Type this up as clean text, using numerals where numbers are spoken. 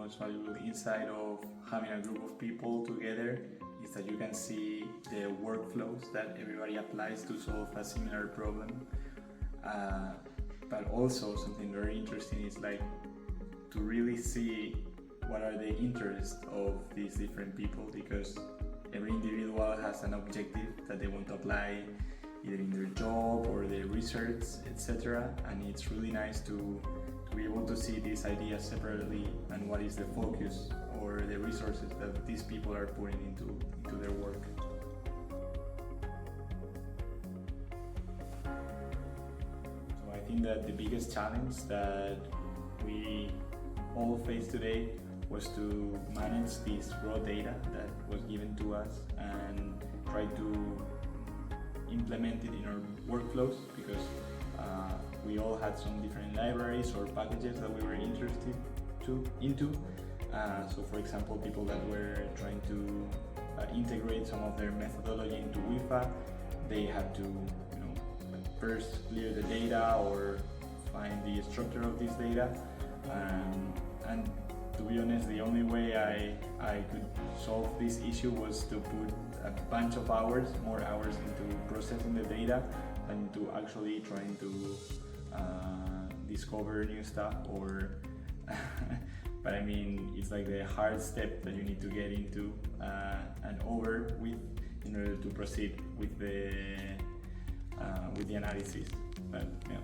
most valuable insight of having a group of people together is that you can see the workflows that everybody applies to solve a similar problem. But also something very interesting is like to really see what are the interests of these different people, because every individual has an objective that they want to apply either in their job or their research, etc. And it's really nice to be able to see these ideas separately and what is the focus or the resources that these people are putting into their work. So I think that the biggest challenge that we all face today was to manage this raw data that was given to us and try to implement it in our workflows, because we all had some different libraries or packages that we were interested into. So for example, people that were trying to integrate some of their methodology into WIFA, they had to first clear the data or find the structure of this data, and to be honest, the only way I could solve this issue was to put a bunch of more hours into processing the data than to actually trying to discover new stuff or but I mean, it's like the hard step that you need to get into and over with in order to proceed with the analysis. But yeah.